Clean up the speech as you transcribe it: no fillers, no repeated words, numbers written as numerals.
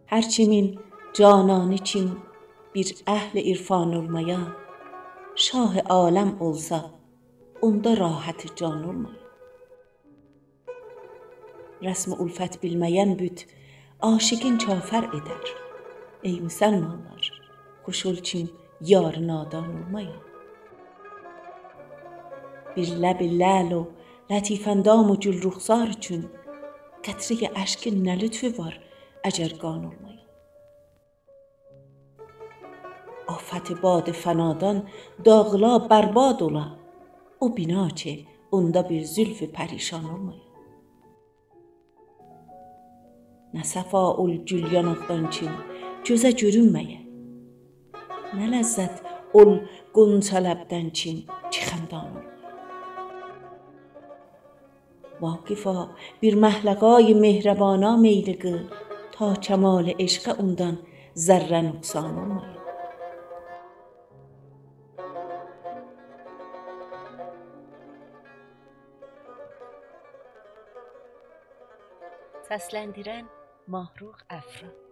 Hərçimin cananı kim bir əhl irfan olmaya, şah aləm olsa onda rahat can olmaya. Rəsm ulfət bilməyən büt aşiqin kafər edər. Ey müsəlmanlar, xoş ol kim yar nadan olmaya. Bir ləb ləl و لطیف اندام و gül رخسار üçün qətrə əşkin nə lütfü var əgər qan olmaya. Afət bad fənadan dağıla bərbad ola, o bina ki onda bir zülf pərişan olmaya. Nə səfa ol gül yanaqdan kim gözə görünməyə, nə ləzzət ol qonça ləbdən kim ki xəndan olmaya. Vaqifa bir məhləqای mehribana meyli qıl, ta kəmal eşqə ondan zərrə nöqsan olmaya. Səsləndirən Mahruq Əfra.